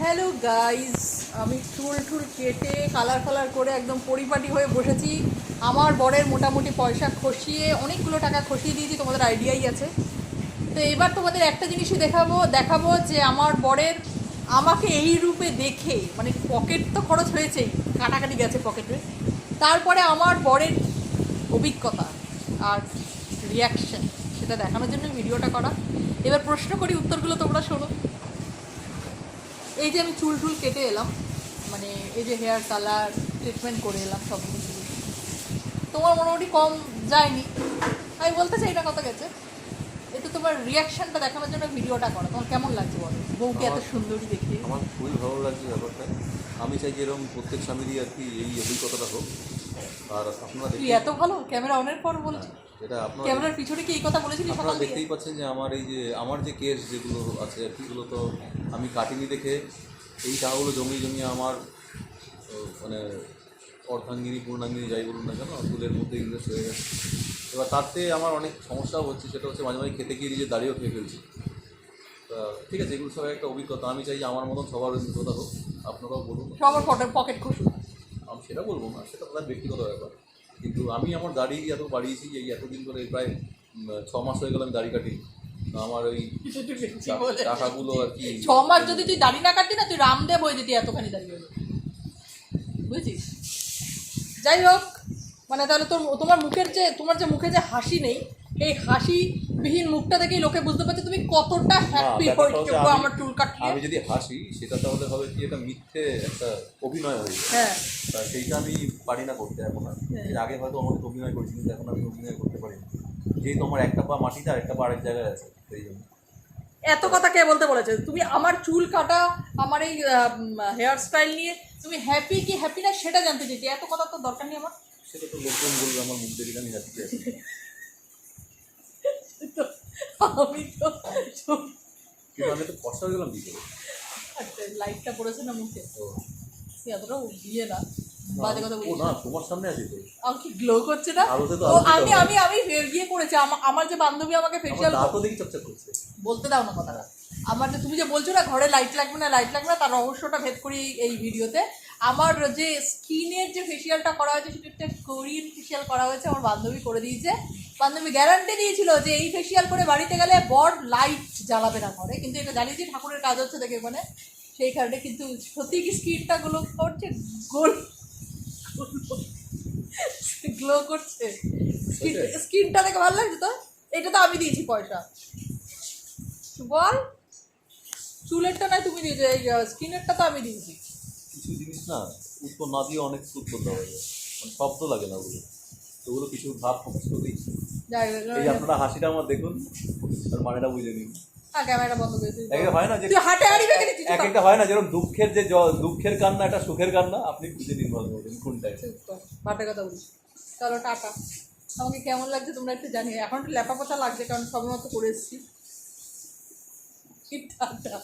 Hello guys, আমি চুল কেটে কালার করে একদম পরিপাটি হয়ে বসেছি। আমার বরের মোটামুটি পয়সা খসিয়ে অনেকগুলো টাকা খসিয়ে দিয়েছি, তোমাদের আইডিয়াই আছে। তো এবার তোমাদের একটা জিনিসই দেখাবো যে আমার বরের আমাকে এই রূপে দেখে, মানে পকেট তো খরচ হয়েছেই, কাটাকাটি গেছে পকেটে, তারপরে আমার বরের অভিজ্ঞতা আর রিয়াকশান, সেটা দেখানোর জন্য ভিডিওটা করা। এবার প্রশ্ন করি, উত্তরগুলো তোমরা শোনো। এই যে আমি চুল কেটে এলাম, মানে এই যে হেয়ার কালার ট্রিটমেন্ট করে এলাম সব কিছু, তোমার মোটামুটি কম যায়নি, আমি বলতে চাই এটা কত গেছে। এটা তোমার রিয়াকশানটা দেখানোর জন্য ভিডিওটা করা। তোমার কেমন লাগছে বলো, বউকে এত সুন্দরী দেখে? আমার খুবই ভালো লাগছে ব্যাপারটা। আমি চাই যে এরকম প্রত্যেক স্বামীরই আর কি এই অভিজ্ঞতাটা হোক। আর আপনারা তুই এত ভালো ক্যামেরা অনের পর বলছি, এটা আপনারা ক্যামেরার পিছনে কি এই কথা বলেছিলি সকাল থেকে? দেখতেই পাচ্ছেন যে আমার যে কেস যেগুলো আছে আর কি, এগুলো তো আমি কাটিনি দেখে এই টাকাগুলো জমিয়ে আমার মানে অর্ধাঙ্গিনী পূর্ণাঙ্গিনী যাই বলুন না কেন, চুলের মধ্যে ইনভেস্ট হয়ে গেছে। এবার তাতে আমার অনেক সমস্যাও হচ্ছে, সেটা হচ্ছে মাঝে মাঝে খেতে গিয়ে নিজে দাঁড়িয়েও খেয়ে ফেলছি। তা ঠিক আছে, এগুলো সব একটা অভিজ্ঞতা। আমি চাই যে আমার মতন সবার অভিজ্ঞতা হোক, আপনারাও বলুন। সবার পকেট খুশি, আমি সেটা বলবো না, সেটা তাদের ব্যক্তিগত ব্যাপার। কিন্তু আমি আমার দাড়ি এত বাড়িয়েছি, এই এতদিন ধরে প্রায় 6 মাস হয়ে গেল আমি দাড়ি কাটি। আমার ওই টাকাগুলো আর কি 6 মাস যদি তুই দাড়ি না কাটতি না, তুই রামদেব হয়ে যেতি, এতখানি দাঁড়িয়ে বুঝেছিস? যাই হোক, মানে তাহলে তোমার মুখে যে হাসি নেই, এই হাসিবিহীন মুখটা দেখেই লোকে বুঝতে পারছে তুমি কতটা হ্যাপি হয়েছো আমার চুল কাটিয়ে। আমি যদি হাসি সেটা তাহলে হবে কি, এটা মিথ্যে একটা অভিনয় হয়ে যায়। হ্যাঁ, তা সেইটা আমি পারি না করতে এখন আর। এর আগে হয়তো আমাকে অভিনয় করেছি, কিন্তু এখন আমি অভিনয় করতে পারি না, যেহেতু আমার একটা পা মাটিতে আর একটা পা আরেক জায়গায় আছে, সেই জন্য। এত কথা কে বলতে বলেছে? তুমি আমার চুল কাটা, আমার এই হেয়ার স্টাইল নিয়ে তুমি হ্যাপি কি হ্যাপি না সেটা জানতে চাইছি, এত কথা তো দরকার নেই আমার। সেটা তো লোকজন বলবে আমার মুখ দেখে আমি হ্যাপি আছি। আমি তো কিন্তু আমি তো কষ্ট হয়ে গেলাম কি করে? লাইটটা পড়েছে না মুখে, এতটাও দিয়ে না, বাজে কথা বলি না, তোমার সামনে আছে তো। আমার কি গ্লো করছে না? আমি ইয়ে করেছি, আমার যে বান্ধবী আমাকে ফেসিয়াল দেখি চকচক করছে। বলতে দাও না কথাটা। আমার যে তুমি যে বলছো না ঘরে লাইট লাগবে না, তার রহস্যটা ভেদ করি এই ভিডিওতে। আমার যে স্কিনের যে ফেসিয়ালটা করা হয়েছে, সেটা একটা কোরিয়ান ফেসিয়াল করা হয়েছে, আমার বান্ধবী করে দিয়েছে। বান্ধবী গ্যারান্টি দিয়েছিল যে এই ফেসিয়াল করে বাড়িতে গেলে বর লাইট জ্বালাবে না ঘরে, কিন্তু এটা জানিয়েছি ঠাকুরের কাজ হচ্ছে দেখে ওখানে, সেই কারণে। কিন্তু সত্যি কি স্কিনটা গ্লো করছে, গ্লো করছে স্কিনটা দেখে ভালো লাগছে তো। এটা তো আমি দিয়েছি পয়সা, বল। চুলেরটা নয় তুমি দিয়েছো, এই স্কিনেরটা তো আমি দিয়েছি। কিছু জিনিস না উত্তর না দিয়ে অনেক উত্তর দেওয়া যায়, মানে শব্দ লাগে না ওগুলো, ওগুলো কিছু ভাব প্রকাশ করেই। এই আপনারা হাসিটা আমার দেখুন, আর মানেটা বুঝে নিন। ক্যামেরা বন্ধ করে দিই। একটা হয় না যে এক একটা হয় না, যেরকম দুঃখের কান্না একটা সুখের কান্না, আপনি বুঝে নিন ভালো বলবেন কোনটা। বাটের কথা বলি। চলো টাটা। আমাকে কেমন লাগছে তোমরা একটু জানিও। এখন একটু ল্যাপা পাতা লাগছে, কারণ সবে মতো করে এসেছি। টাটা।